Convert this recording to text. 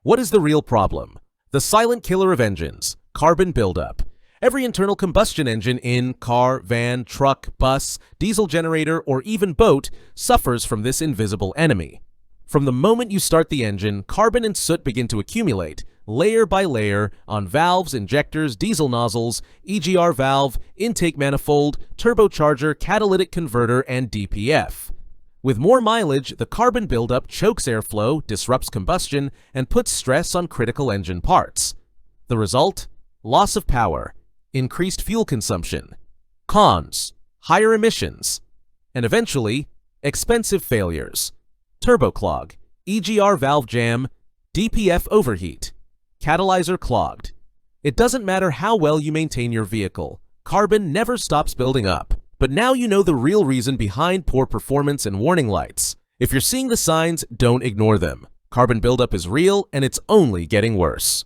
What is the real problem? The silent killer of engines, carbon buildup. Every internal combustion engine in car, van, truck, bus, diesel generator, or even boat suffers from this invisible enemy. From the moment you start the engine, carbon and soot begin to accumulate, layer by layer, on valves, injectors, diesel nozzles, EGR valve, intake manifold, turbocharger, catalytic converter, and DPF. With more mileage, the carbon buildup chokes airflow, disrupts combustion, and puts stress on critical engine parts. The result? Loss of power, increased fuel consumption, cons, higher emissions, and eventually, expensive failures. Turbo clog, EGR valve jam, DPF overheat, catalyzer clogged. It doesn't matter how well you maintain your vehicle, carbon never stops building up. But now you know the real reason behind poor performance and warning lights. If you're seeing the signs, don't ignore them. Carbon buildup is real and it's only getting worse.